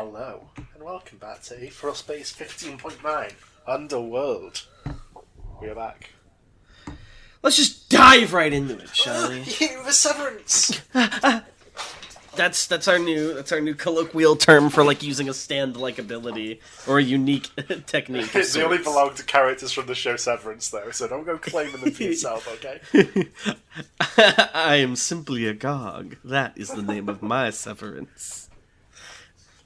Hello, and welcome back to Aetheral Space 15.9, Underworld. We are back. Let's just dive right into it, shall we? The Severance! That's our new colloquial term for like using a stand-like ability or a unique technique. They only belong to characters from the show Severance, though, so don't go claiming them for yourself, okay? I am simply a Gog. That is the name of my Severance.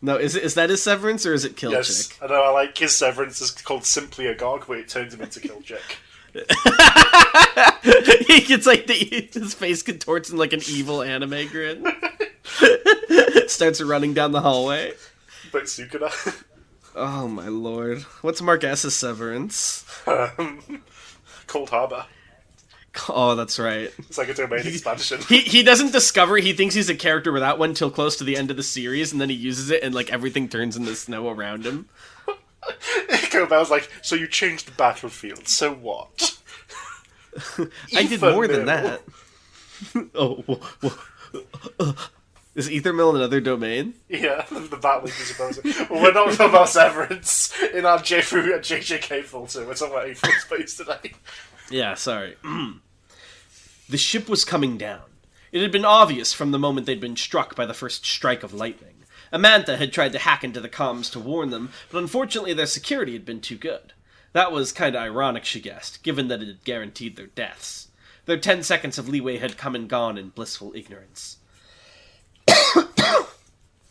No, is that his Severance or is it Kill Yes, Chick? I know. I like his Severance is called simply a Gog, but it turns him into Kill Chick. He gets like his face contorts in like an evil anime grin. Starts running down the hallway. But Sukuna. Oh my lord! What's Mark S's Severance? Cold Harbor. Oh, that's right. It's like a domain expansion. He doesn't discover, he thinks he's a character without one till close to the end of the series, and then he uses it and like everything turns into snow around him. Kobal's like, so you changed the battlefield, so what? I did more than that. Is Ether Mill another domain? Yeah, the battling is supposed to. Well, we're not talking about Severance in our JJK filter. We're talking about Aetheral Space today. Yeah, sorry. The ship was coming down. It had been obvious from the moment they'd been struck by the first strike of lightning. Amantha had tried to hack into the comms to warn them, but unfortunately their security had been too good. That was kinda ironic, she guessed, given that it had guaranteed their deaths. Their 10 seconds of leeway had come and gone in blissful ignorance.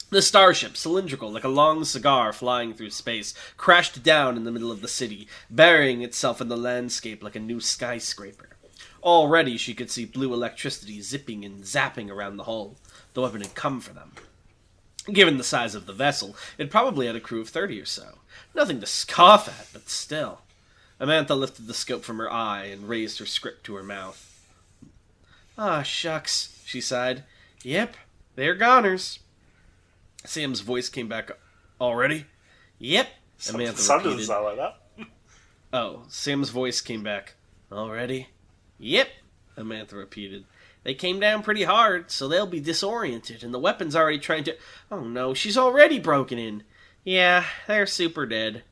The starship, cylindrical like a long cigar flying through space, crashed down in the middle of the city, burying itself in the landscape like a new skyscraper. Already she could see blue electricity zipping and zapping around the hull. The weapon had come for them. Given the size of the vessel, it probably had a crew of 30 or so. Nothing to scoff at, but still. Amantha lifted the scope from her eye and raised her script to her mouth. Ah, shucks, she sighed. Yep, they're goners. Sam's voice came back. Already? Yep, Amantha Sun repeated. doesn't sound like that. Oh, Sam's voice came back. Already? Yep, Amantha repeated. They came down pretty hard, so they'll be disoriented, and the weapon's already trying to... Oh no, she's already broken in. Yeah, they're super dead.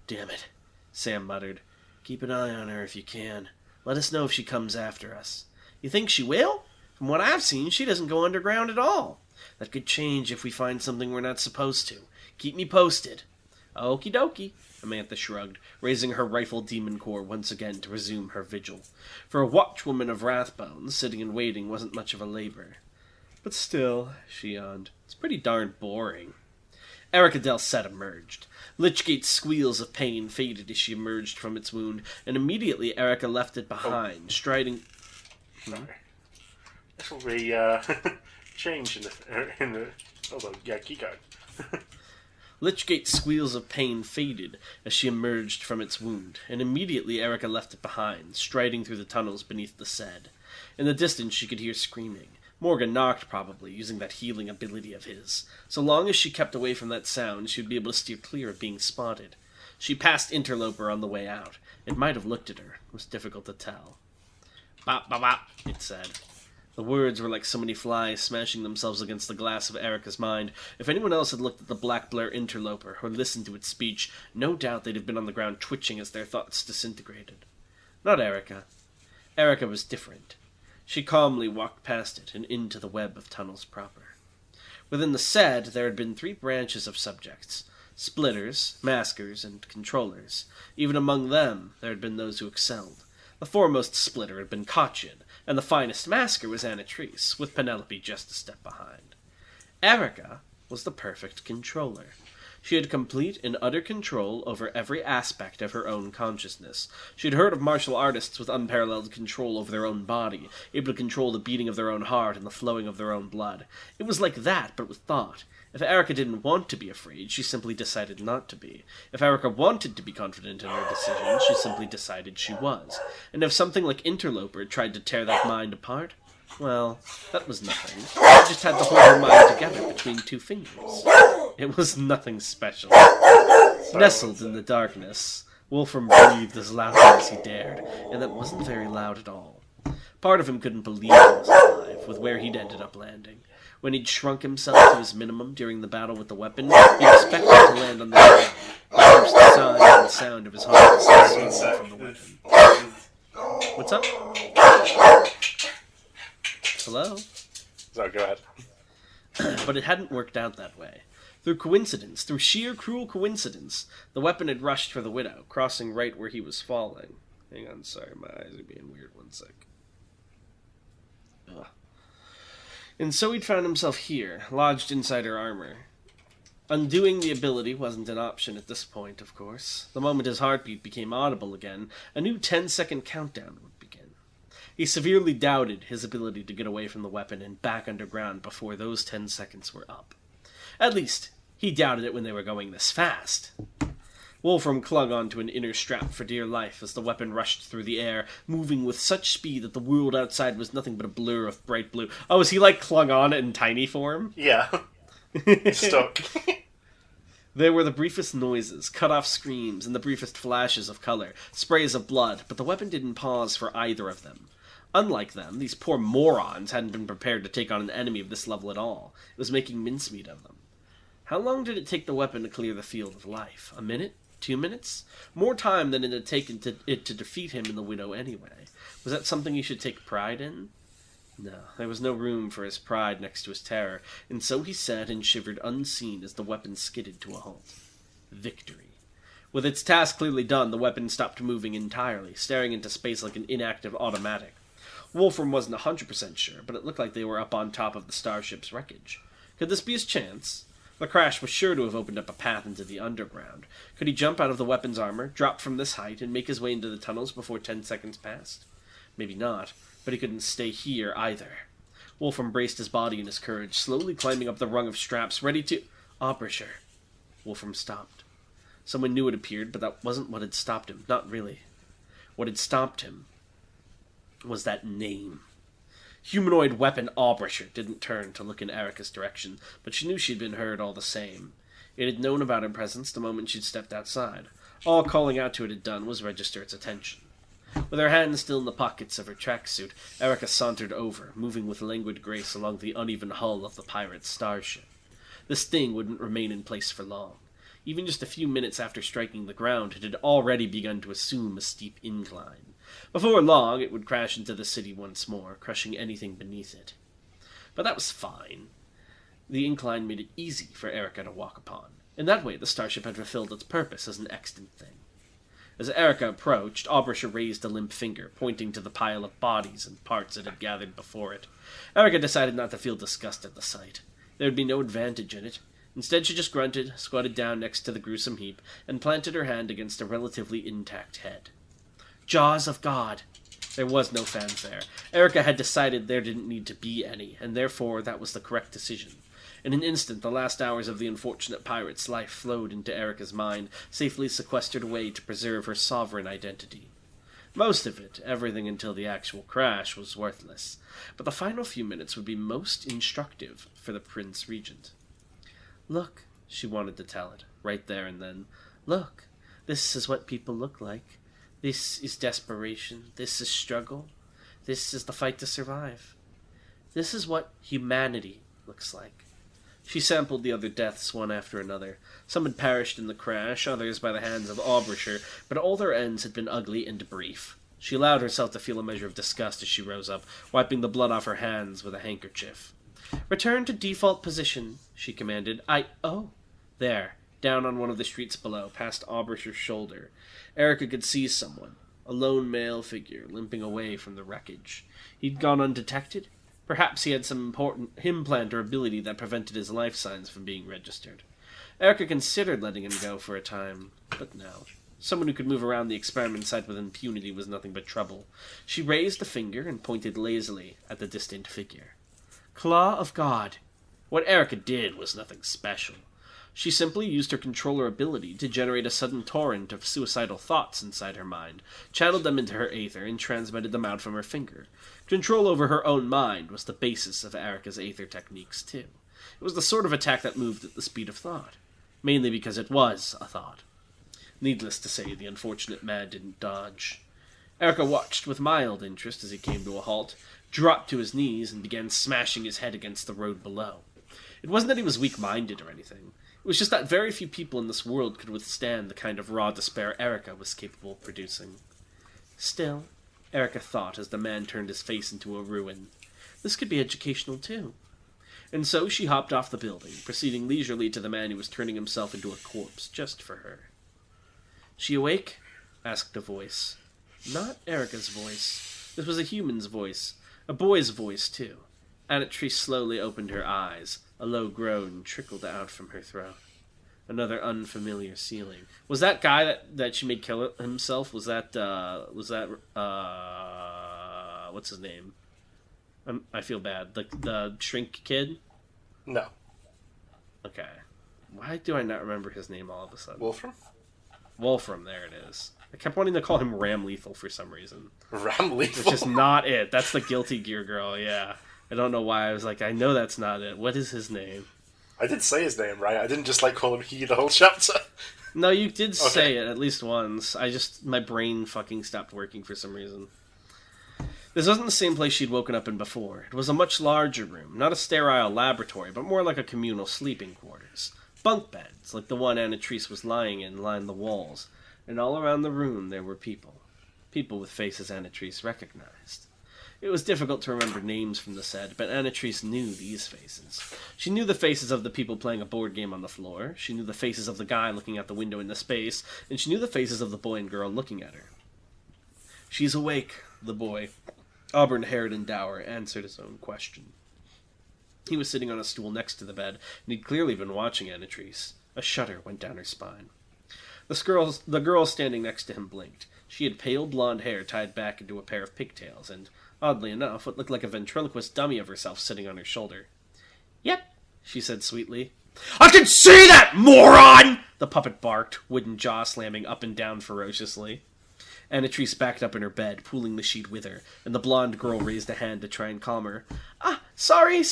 Damn it, Sam muttered. Keep an eye on her if you can. Let us know if she comes after us. You think she will? From what I've seen, she doesn't go underground at all. That could change if we find something we're not supposed to. Keep me posted. Okie dokie, Amantha shrugged, raising her rifle demon core once again to resume her vigil. For a watchwoman of Wrathbones, sitting and waiting wasn't much of a labor. But still, she yawned, it's pretty darn boring. Erica Del Set emerged. Lichgate's squeals of pain faded as she emerged from its wound, and immediately Erica left it behind, striding... Sorry. This will be, change in the... Hold on, yeah, keep going. Lichgate's squeals of pain faded as she emerged from its wound, and immediately Erica left it behind, striding through the tunnels beneath the Sed. In the distance she could hear screaming. Morgan knocked, probably, using that healing ability of his. So long as she kept away from that sound, she would be able to steer clear of being spotted. She passed Interloper on the way out. It might have looked at her. It was difficult to tell. Bop, bop, bop, it said. The words were like so many flies smashing themselves against the glass of Erica's mind. If anyone else had looked at the black blur Interloper, or listened to its speech, no doubt they'd have been on the ground twitching as their thoughts disintegrated. Not Erica. Erica was different. She calmly walked past it and into the web of tunnels proper. Within the Sed, there had been 3 branches of subjects. Splitters, maskers, and controllers. Even among them, there had been those who excelled. The foremost splitter had been Kachin, and the finest masker was Anatrice, with Penelope just a step behind. Erica was the perfect controller. She had complete and utter control over every aspect of her own consciousness. She had heard of martial artists with unparalleled control over their own body, able to control the beating of their own heart and the flowing of their own blood. It was like that, but with thought. If Erica didn't want to be afraid, she simply decided not to be. If Erica wanted to be confident in her decision, she simply decided she was. And if something like Interloper tried to tear that mind apart, well, that was nothing. She just had to hold her mind together between 2 fingers. It was nothing special. Nestled in the darkness, Wolfram breathed as loudly as he dared, and that wasn't very loud at all. Part of him couldn't believe he was alive, with where he'd ended up landing. When he'd shrunk himself to his minimum during the battle with the weapon, he expected to land on the ground, the first sign and sound of his heart from the weapon. What's up? Hello? Sorry, go ahead. But it hadn't worked out that way. Through sheer cruel coincidence, the weapon had rushed for the widow, crossing right where he was falling. Hang on, sorry, my eyes are being weird, one sec. Ugh. And so he'd found himself here, lodged inside her armor. Undoing the ability wasn't an option at this point, of course. The moment his heartbeat became audible again, a new 10-second countdown would begin. He severely doubted his ability to get away from the weapon and back underground before those 10 seconds were up. At least, he doubted it when they were going this fast. Wolfram clung onto an inner strap for dear life as the weapon rushed through the air, moving with such speed that the world outside was nothing but a blur of bright blue. Oh, is he clung on in tiny form? Yeah. Stuck. There were the briefest noises, cut-off screams, and the briefest flashes of color, sprays of blood, but the weapon didn't pause for either of them. Unlike them, these poor morons hadn't been prepared to take on an enemy of this level at all. It was making mincemeat of them. How long did it take the weapon to clear the field of life? A minute? 2 minutes? More time than it had taken to defeat him in the widow anyway. Was that something he should take pride in? No, there was no room for his pride next to his terror, and so he sat and shivered unseen as the weapon skidded to a halt. Victory. With its task clearly done, the weapon stopped moving entirely, staring into space like an inactive automatic. Wolfram wasn't 100% sure, but it looked like they were up on top of the starship's wreckage. Could this be his chance? The crash was sure to have opened up a path into the underground. Could he jump out of the weapon's armor, drop from this height, and make his way into the tunnels before 10 seconds passed? Maybe not, but he couldn't stay here either. Wolfram braced his body and his courage, slowly climbing up the rung of straps, ready to... Abrasher. Wolfram stopped. Someone new had appeared, but that wasn't what had stopped him. Not really. What had stopped him was that name. Humanoid weapon Abrasher didn't turn to look in Erica's direction, but she knew she'd been heard all the same. It had known about her presence the moment she'd stepped outside. All calling out to it had done was register its attention. With her hands still in the pockets of her tracksuit, Erica sauntered over, moving with languid grace along the uneven hull of the pirate's starship. This thing wouldn't remain in place for long. Even just a few minutes after striking the ground, it had already begun to assume a steep incline. Before long, it would crash into the city once more, crushing anything beneath it. But that was fine. The incline made it easy for Erica to walk upon. In that way, the starship had fulfilled its purpose as an extant thing. As Erica approached, Abrasher raised a limp finger, pointing to the pile of bodies and parts it had gathered before it. Erica decided not to feel disgust at the sight. There would be no advantage in it. Instead, she just grunted, squatted down next to the gruesome heap, and planted her hand against a relatively intact head. Jaws of God! There was no fanfare. Erica had decided there didn't need to be any, and therefore that was the correct decision. In an instant, the last hours of the unfortunate pirate's life flowed into Erica's mind, safely sequestered away to preserve her sovereign identity. Most of it, everything until the actual crash, was worthless, but the final few minutes would be most instructive for the Prince Regent. Look, she wanted to tell it, right there and then. Look, this is what people look like. This is desperation. This is struggle. This is the fight to survive. This is what humanity looks like. She sampled the other deaths one after another. Some had perished in the crash, others by the hands of Abrasher, but all their ends had been ugly and brief. She allowed herself to feel a measure of disgust as she rose up, wiping the blood off her hands with a handkerchief. Return to default position, she commanded. Oh. There, down on one of the streets below, past Abrasher's shoulder. Erica could see someone, a lone male figure, limping away from the wreckage. He'd gone undetected? Perhaps he had some important implant or ability that prevented his life signs from being registered. Erica considered letting him go for a time, but no. Someone who could move around the experiment site with impunity was nothing but trouble. She raised a finger and pointed lazily at the distant figure. Claw of God. What Erica did was nothing special. She simply used her controller ability to generate a sudden torrent of suicidal thoughts inside her mind, channeled them into her aether, and transmitted them out from her finger. Control over her own mind was the basis of Erica's aether techniques, too. It was the sort of attack that moved at the speed of thought, mainly because it was a thought. Needless to say, the unfortunate man didn't dodge. Erica watched with mild interest as he came to a halt, dropped to his knees and began smashing his head against the road below. It wasn't that he was weak-minded or anything. It was just that very few people in this world could withstand the kind of raw despair Erica was capable of producing. Still, Erica thought as the man turned his face into a ruin, this could be educational too. And so she hopped off the building, proceeding leisurely to the man who was turning himself into a corpse just for her. "She awake?" asked a voice. Not Erica's voice. This was a human's voice. A boy's voice, too. Anatrice slowly opened her eyes. A low groan trickled out from her throat. Another unfamiliar ceiling. Was that guy that she made kill himself? Was that what's his name? I feel bad. The shrink kid? No. Okay. Why do I not remember his name all of a sudden? Wolfram, there it is. I kept wanting to call him Ram Lethal for some reason. Ram Lethal? Which is not it. That's the Guilty Gear girl, yeah. I don't know why. I was like, I know that's not it. What is his name? I did say his name, right? I didn't just call him he the whole chapter. No, you did say it at least once. My brain fucking stopped working for some reason. This wasn't the same place she'd woken up in before. It was a much larger room, not a sterile laboratory, but more like a communal sleeping quarters. Bunk beds, like the one Anatrice was lying in, lined the walls, and all around the room there were people. People with faces Anatrice recognized. It was difficult to remember names from the set, but Anatrice knew these faces. She knew the faces of the people playing a board game on the floor, she knew the faces of the guy looking out the window into space, and she knew the faces of the boy and girl looking at her. "She's awake," the boy, auburn-haired and dour, answered his own question. He was sitting on a stool next to the bed, and he'd clearly been watching Anatrice. A shudder went down her spine. The girl standing next to him blinked. She had pale blonde hair tied back into a pair of pigtails, and, oddly enough, what looked like a ventriloquist dummy of herself sitting on her shoulder. "Yep," she said sweetly. "I can see that, moron!" the puppet barked, wooden jaw slamming up and down ferociously. Anatrice backed up in her bed, pulling the sheet with her, and the blonde girl raised a hand to try and calm her. Sorry,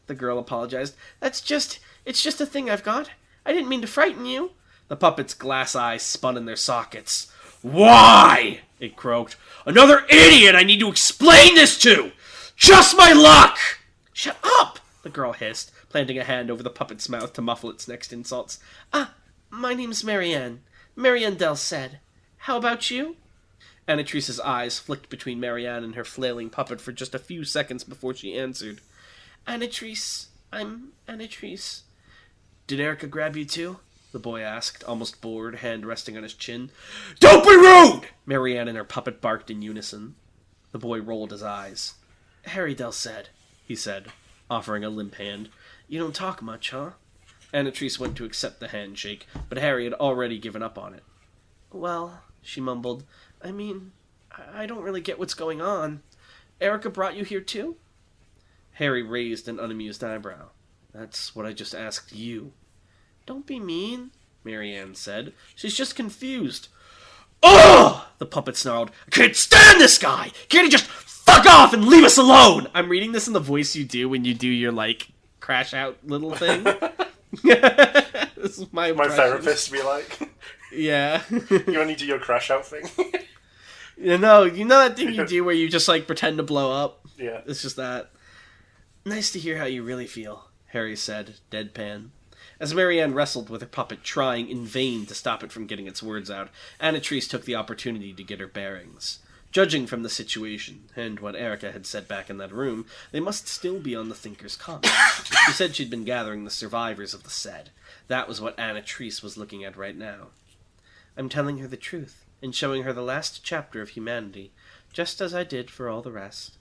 the girl apologized. It's just a thing I've got. I didn't mean to frighten you." The puppet's glass eyes spun in their sockets. "Why?" it croaked. "Another idiot I need to explain this to! Just my luck!" "Shut up!" the girl hissed, planting a hand over the puppet's mouth to muffle its next insults. My name's Marianne. Marianne Del said. How about you?" Anatrice's eyes flicked between Marianne and her flailing puppet for just a few seconds before she answered. "Anatrice. I'm Anatrice." "Did Erica grab you too?" the boy asked, almost bored, hand resting on his chin. "Don't be rude!" Marianne and her puppet barked in unison. The boy rolled his eyes. "Harry Del said," he said, offering a limp hand. "You don't talk much, huh?" Anatrice went to accept the handshake, but Harry had already given up on it. "Well," she mumbled, "I mean, I don't really get what's going on. Erica brought you here too?" Harry raised an unamused eyebrow. "That's what I just asked you." "Don't be mean," Marianne said. "She's just confused." "Ugh!" the puppet snarled. "I can't stand this guy! Can't he just fuck off and leave us alone?" I'm reading this in the voice you do when you do your, crash out little thing. This is my therapist be like. Yeah. You only do your crash out thing. You know that thing you do where you just, pretend to blow up? Yeah. It's just that. "Nice to hear how you really feel," Harry said, deadpan. As Marianne wrestled with her puppet, trying in vain to stop it from getting its words out, Anatrice took the opportunity to get her bearings. Judging from the situation, and what Erica had said back in that room, they must still be on the Thinker's Common. She said she'd been gathering the survivors of the Sed. That was what Anatrice was looking at right now. "I'm telling her the truth, and showing her the last chapter of humanity, just as I did for all the rest."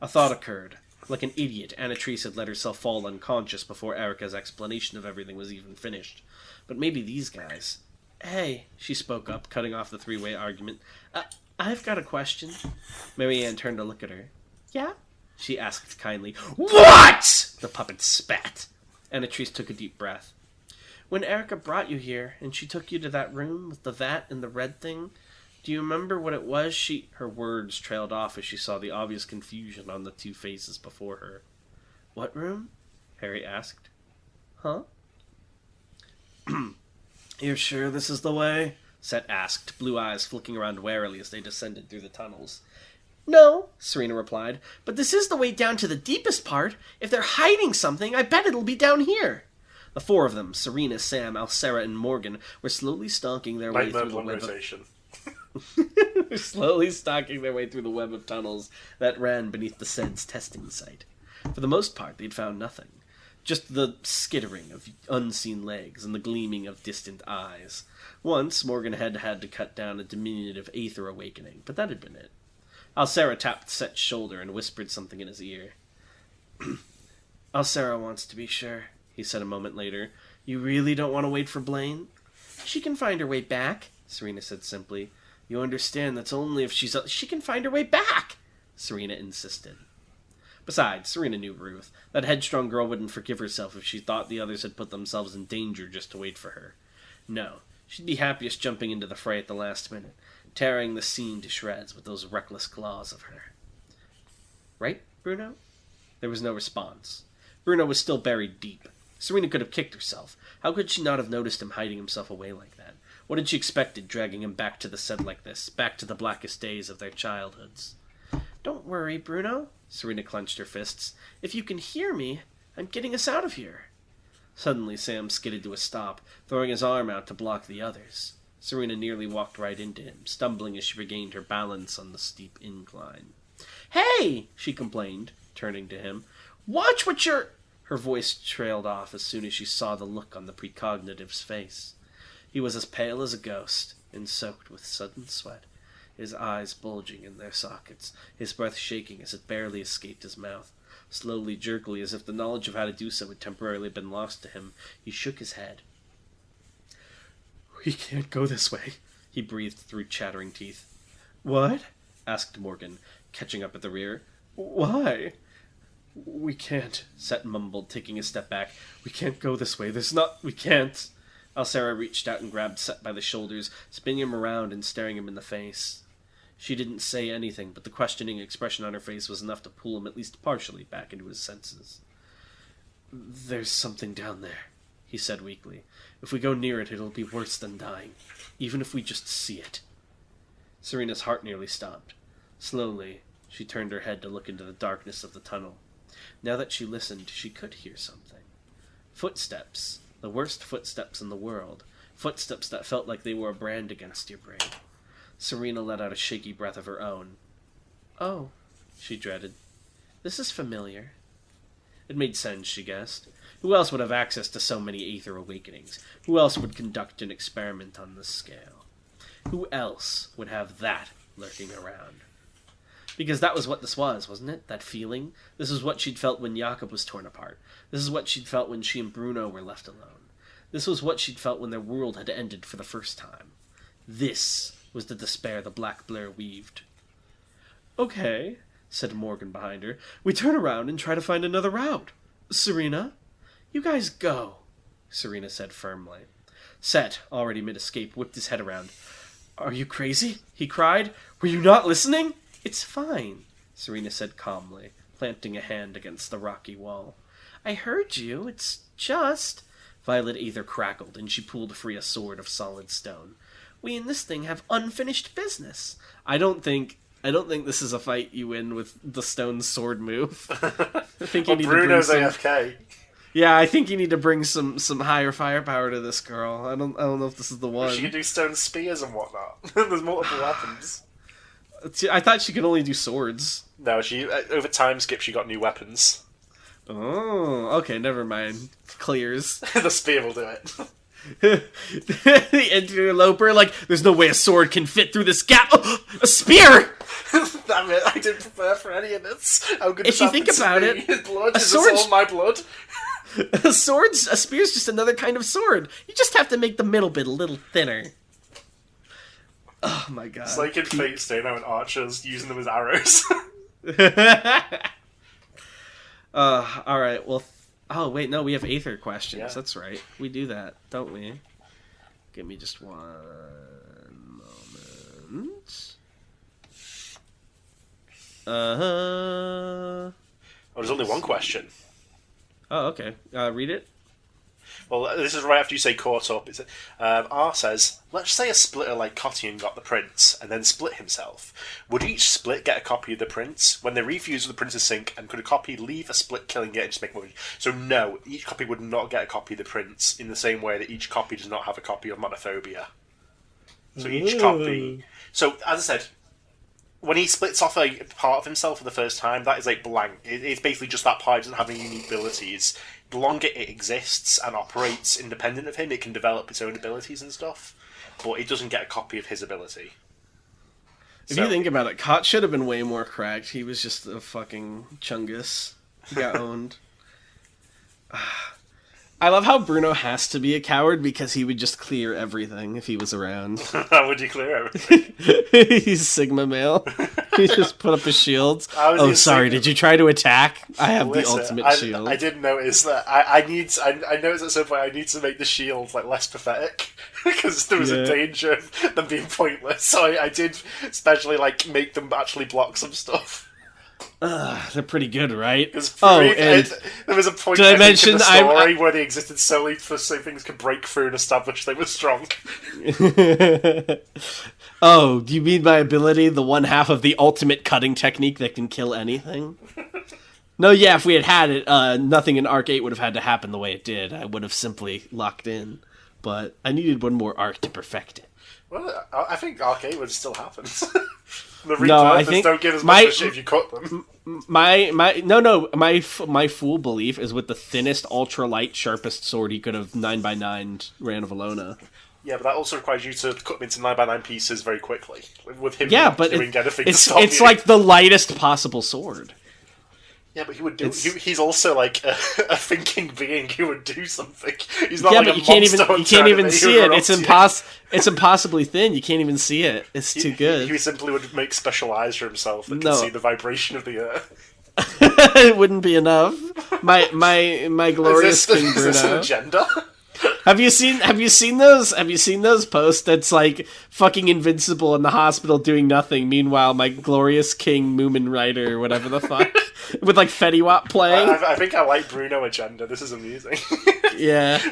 A thought occurred. Like an idiot, Anatrice had let herself fall unconscious before Erica's explanation of everything was even finished. But maybe these guys... "Hey," she spoke up, cutting off the three-way argument. I've got a question." Marianne turned to look at her. "Yeah?" she asked kindly. "What?" the puppet spat. Anatrice took a deep breath. "When Erica brought you here, and she took you to that room with the vat and the red thing, do you remember what it was Her words trailed off as she saw the obvious confusion on the two faces before her. "What room?" Harry asked. "Huh?" "You're sure this is the way?" Set asked, blue eyes flicking around warily as they descended through the tunnels. No, Serena replied, but this is the way down to the deepest part. If they're hiding something, I bet it'll be down here. The four of them, Serena, Sam, Alcera, and Morgan, were slowly stalking their way through the web of tunnels that ran beneath the Sed's testing site. For the most part, they'd found nothing. Just the skittering of unseen legs and the gleaming of distant eyes. Once, Morgan had had to cut down a diminutive aether awakening, but that had been it. Alcera tapped Set's shoulder and whispered something in his ear. Alcera wants to be sure, he said a moment later. You really don't want to wait for Blaine? She can find her way back, Serena said simply. You understand that's only if she can find her way back, Serena insisted. Besides, Serena knew Ruth. That headstrong girl wouldn't forgive herself if she thought the others had put themselves in danger just to wait for her. No, she'd be happiest jumping into the fray at the last minute, tearing the scene to shreds with those reckless claws of her. Right, Bruno? There was no response. Bruno was still buried deep. Serena could have kicked herself. How could she not have noticed him hiding himself away like that? What had she expected, dragging him back to the Sed like this, back to the blackest days of their childhoods? Don't worry, Bruno, Serena clenched her fists. If you can hear me, I'm getting us out of here. Suddenly, Sam skidded to a stop, throwing his arm out to block the others. Serena nearly walked right into him, stumbling as she regained her balance on the steep incline. Hey, she complained, turning to him. Watch what you're... Her voice trailed off as soon as she saw the look on the precognitive's face. He was as pale as a ghost, and soaked with sudden sweat, his eyes bulging in their sockets, his breath shaking as it barely escaped his mouth. Slowly, jerkily, as if the knowledge of how to do so had temporarily been lost to him, he shook his head. We can't go this way, he breathed through chattering teeth. What? Asked Morgan, catching up at the rear. Why? We can't, Set mumbled, taking a step back. We can't go this way. We can't. Alcera reached out and grabbed Set by the shoulders, spinning him around and staring him in the face. She didn't say anything, but the questioning expression on her face was enough to pull him at least partially back into his senses. There's something down there, he said weakly. If we go near it, it'll be worse than dying, even if we just see it. Serena's heart nearly stopped. Slowly, she turned her head to look into the darkness of the tunnel. Now that she listened, she could hear something. Footsteps, the worst footsteps in the world, footsteps that felt like they were a brand against your brain. Serena let out a shaky breath of her own. Oh, she dreaded. This is familiar. It made sense, she guessed. Who else would have access to so many aether awakenings? Who else would conduct an experiment on this scale? Who else would have that lurking around? Because that was what this was, wasn't it? That feeling? This is what she'd felt when Jakob was torn apart. This is what she'd felt when she and Bruno were left alone. This was what she'd felt when their world had ended for the first time. This was the despair the black blur weaved. Okay, said Morgan behind her. We turn around and try to find another route. Serena? You guys go, Serena said firmly. Set, already mid-escape, whipped his head around. Are you crazy? He cried. Were you not listening? It's fine, Serena said calmly, planting a hand against the rocky wall. I heard you. It's just... Violet Aether crackled, and she pulled free a sword of solid stone. We in this thing have unfinished business. I don't think this is a fight you win with the stone sword move. I think you need Bruno's to bring AFK. Yeah, I think you need to bring some higher firepower to this girl. I don't know if this is the one. She can do stone spears and whatnot. There's multiple weapons. I thought she could only do swords. No, she over time skip she got new weapons. Oh, okay, never mind. Clears. The spear will do it. The interloper, like, there's no way a sword can fit through this gap. Oh, a spear! Damn it, I didn't prepare for any of this. How good If you think about it, his blood a is sword... all my blood. A spear's just another kind of sword. You just have to make the middle bit a little thinner. Oh my god. It's like in Fate Stay Now and Archers using them as arrows. Alright, well... Oh, wait, no, we have Aether questions. Yeah. That's right. We do that, don't we? Give me just one moment. Oh, there's only one question. Oh, okay. Read it. Well, this is right after you say caught up. R says, let's say a splitter like Cottian got the prince, and then split himself. Would each split get a copy of the prince? When they refuse, would the prince's sink, and could a copy leave a split killing it and just make more? So no, each copy would not get a copy of the prince in the same way that each copy does not have a copy of monophobia. So each copy... So, as I said, when he splits off a part of himself for the first time, that is like blank. It's basically just that part doesn't have any unique abilities. The longer it exists and operates independent of him, it can develop its own abilities and stuff, but it doesn't get a copy of his ability. If you think about it, Kot should have been way more cracked. He was just a fucking chungus. He got owned. I love how Bruno has to be a coward because he would just clear everything if he was around. How would you clear everything? He's Sigma male. He just put up his shields. Oh, sorry, did you try to attack? I have the ultimate shield. I did notice that. I noticed at some point I need to make the shield like less pathetic because there was a danger of them being pointless. So I did especially like make them actually block some stuff. They're pretty good, right? And there was a point in the story where they existed solely so things could break through and establish they were strong. Oh, do you mean my ability, the one half of the ultimate cutting technique that can kill anything? No, yeah, if we had it, nothing in Arc 8 would have had to happen the way it did. I would have simply locked in. But I needed one more arc to perfect it. Well, I think Arc 8 would still happen. I think don't give as much shit if you cut them. My full belief is with the thinnest, ultralight, sharpest sword he could have 9x9 Ran of Alona. Yeah, but that also requires you to cut them into 9x9 pieces very quickly. With him doing anything it's like the lightest possible sword. Yeah, but he would do. He's also like a thinking being who would do something. He's not like a monster. You can't even see it. It's impossibly thin. You can't even see it. It's too good. He simply would make special eyes for himself that can see the vibration of the earth. It wouldn't be enough. My glorious King Bruno. Is this an agenda? Have you seen those posts that's like fucking invincible in the hospital doing nothing? Meanwhile, my glorious King Moomin Rider or whatever the fuck with like Fetty Wap playing. I think I like Bruno agenda. This is amusing. Yeah.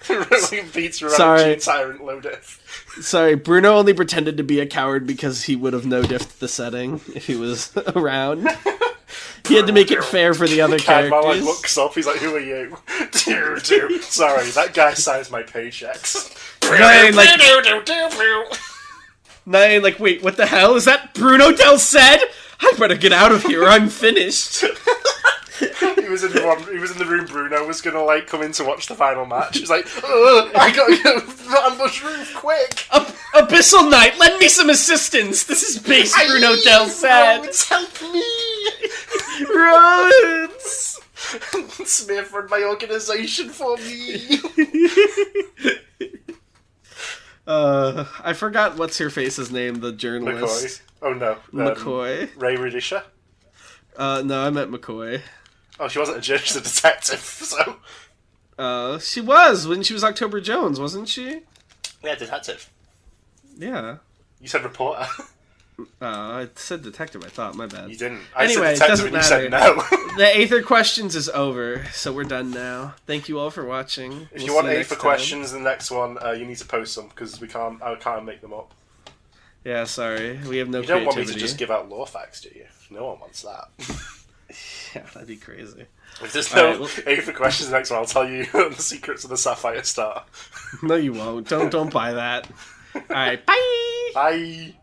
Really beats around Tyrant low diff. Sorry, Bruno only pretended to be a coward because he would have no diffed the setting if he was around. He had to make it fair for the other characters. Like looks up, he's like, "Who are you?" Sorry, that guy signs my paychecks. Nine, like, wait, what the hell? Is that Bruno Del Ced? I better get out of here or I'm finished. He was in the room Bruno was gonna like come in to watch the final match. He's like, I gotta go ambush roof quick. Abyssal Knight, lend me some assistance. This is base Bruno Del Ced. Roads, help me. Roads. Smith, run my organisation for me. I forgot what's her face's name, the journalist. McCoy. Oh no. McCoy. Ray Radisha? No, I meant McCoy. Oh, she wasn't a judge, she's a detective, so... She was, when she was October Jones, wasn't she? Yeah, detective. Yeah. You said reporter. I said detective, I thought, my bad. You didn't. Anyway, said detective it doesn't and matter. you said no. The Aether Questions is over, so we're done now. Thank you all for watching. If you want Aether Questions, the next one, you need to post them, because I can't make them up. Yeah, sorry. We have no creativity. You don't want me to just give out lore facts, do you? No one wants that. Yeah, that'd be crazy. If there's no Aether Questions next one, I'll tell you the secrets of the Sapphire Star. No, you won't. Don't buy that. Alright, bye! Bye!